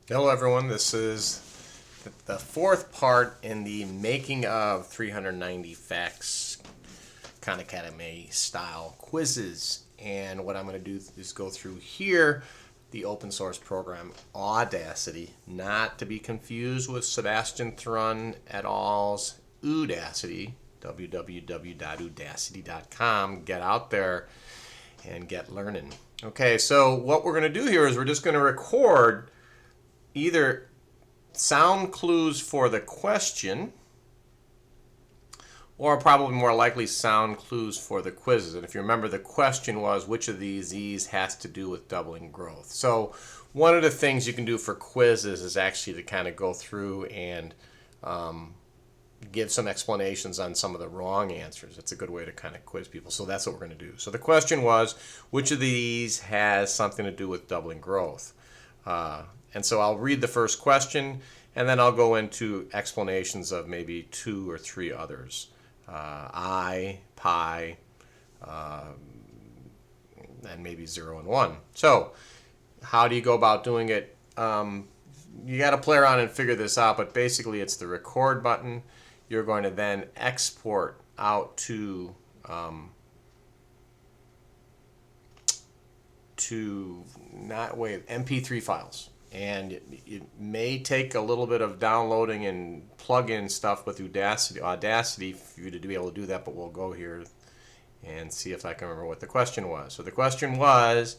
Hello everyone, this is the fourth part in the making of 390 facts Khan Academy style quizzes. And what I'm going to do is go through here the open source program Audacity, not to be confused with Sebastian Thrun et al.'s Udacity, www.udacity.com. Get out there and get learning. Okay, so what we're going to do here is we're just going to record either sound clues for the question or probably more likely sound clues for the quizzes. And if you remember, the question was which of these has to do with doubling growth. So one of the things you can do for quizzes is actually to kind of go through and give some explanations on some of the wrong answers. It's a good way to kind of quiz people. So that's what we're going to do. So the question was, which of these has something to do with doubling growth? And so I'll read the first question, and then I'll go into explanations of maybe two or three others. I, pi, and maybe 0 and 1. So how do you go about doing it? You got to play around and figure this out, but basically it's the record button. You're going to then export out to not wave MP3 files. And it may take a little bit of downloading and plug-in stuff with Audacity for you to be able to do that, but we'll go here and see if I can remember what the question was. So the question was,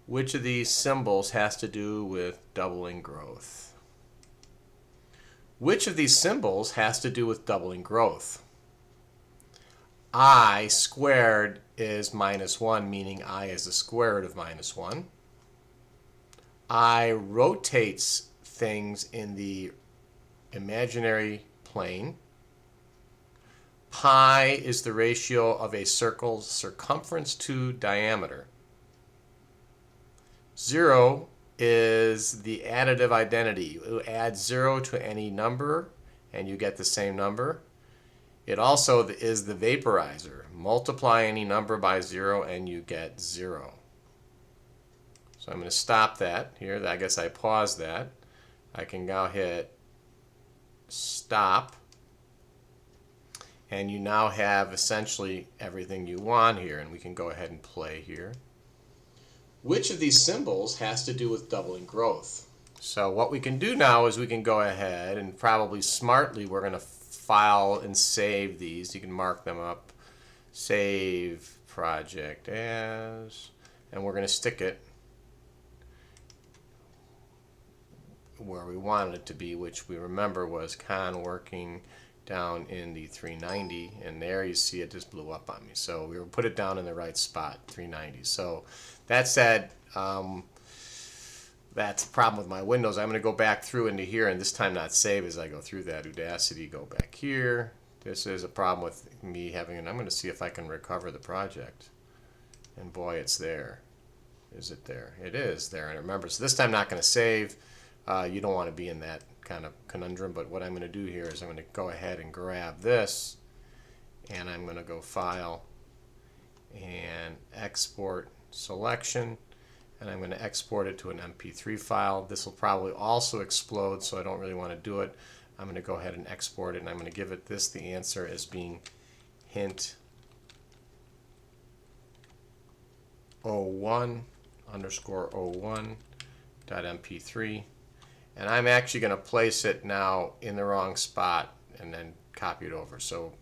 which of these symbols has to do with doubling growth? Which of these symbols has to do with doubling growth? I squared is -1, meaning I is the square root of -1. I rotates things in the imaginary plane. Pi is the ratio of a circle's circumference to diameter. 0 is the additive identity. You add 0 to any number and you get the same number. It also is the vaporizer. Multiply any number by 0 and you get 0. So I'm going to stop that here. I guess I pause that. I can now hit stop. And you now have essentially everything you want here. And we can go ahead and play here. Which of these symbols has to do with doubling growth? So what we can do now is we can go ahead and probably smartly we're going to file and save these. You can mark them up. Save project as. And we're going to stick it where we wanted it to be, which we remember was Khan working down in the 390, and there you see it just blew up on me. So we will put it down in the right spot, 390. So that said, that's the problem with my Windows. I'm going to go back through into here, and this time not save as I go through that. Udacity, go back here. This is a problem with me having, and I'm going to see if I can recover the project. And boy, it's there. Is it there? It is there. And remember, so this time not going to save. You don't want to be in that kind of conundrum, but what I'm going to do here is I'm going to go ahead and grab this, and I'm going to go File and Export Selection, and I'm going to export it to an MP3 file. This will probably also explode, so I don't really want to do it. I'm going to go ahead and export it, and I'm going to give it this, the answer as being hint 01 underscore 01.mp3. And I'm actually going to place it now in the wrong spot and then copy it over. So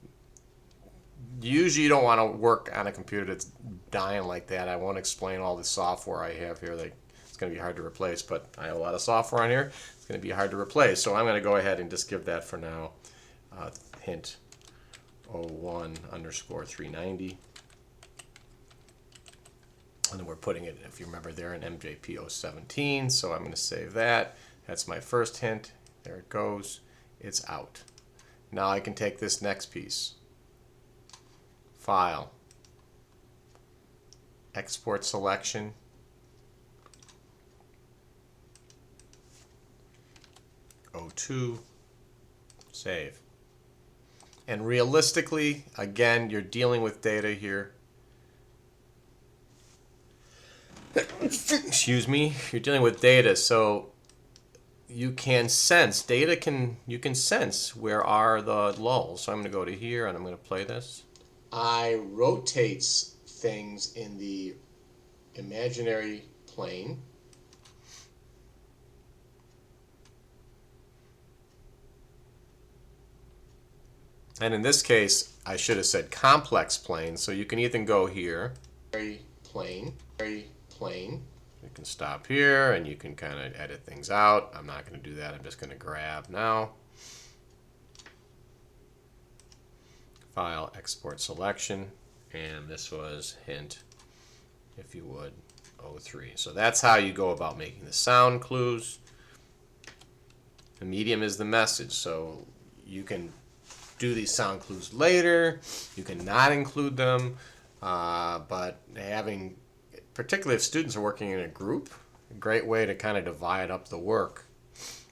usually you don't want to work on a computer that's dying like that. I won't explain all the software I have here. It's going to be hard to replace, but I have a lot of software on here. It's going to be hard to replace. So I'm going to go ahead and just give that for now hint 01 underscore 390. And then we're putting it, if you remember, there in MJP 017. So I'm going to save that. That's my first hint. There it goes. It's out. Now I can take this next piece. File. Export selection. O2. Save. And realistically, again, you're dealing with data here. Excuse me, you're dealing with data, so you can sense, you can sense where are the lulls. So I'm going to go to here and I'm going to play this. I rotates things in the imaginary plane. And in this case, I should have said complex plane. So you can either go here, plane. You can stop here and you can kind of edit things out. I'm not going to do that. I'm just going to grab now. File, export selection. And this was hint, if you would, 03. So that's how you go about making the sound clues. The medium is the message. So you can do these sound clues later. You can not include them. But having, particularly if students are working in a group, a great way to kind of divide up the work.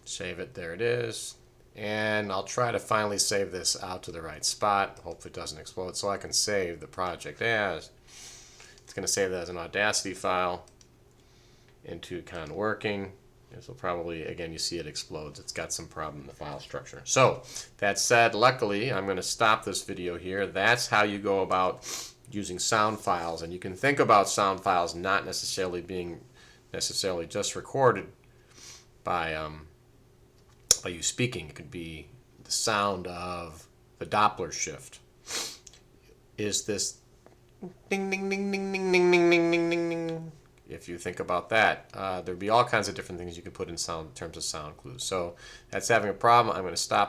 Save it, there it is. And I'll try to finally save this out to the right spot. Hopefully it doesn't explode so I can save the project as. It's going to save that as an Audacity file into kind of working. This will probably, again, you see it explodes. It's got some problem in the file structure. So that said, luckily, I'm going to stop this video here. That's how you go about using sound files. And you can think about sound files not necessarily being just recorded by you speaking. It could be the sound of the Doppler shift. Is this ding, ding, ding, ding, ding, ding, ding, ding, ding, ding, ding. If you think about that, there'd be all kinds of different things you could put in terms of sound clues. So that's having a problem. I'm going to stop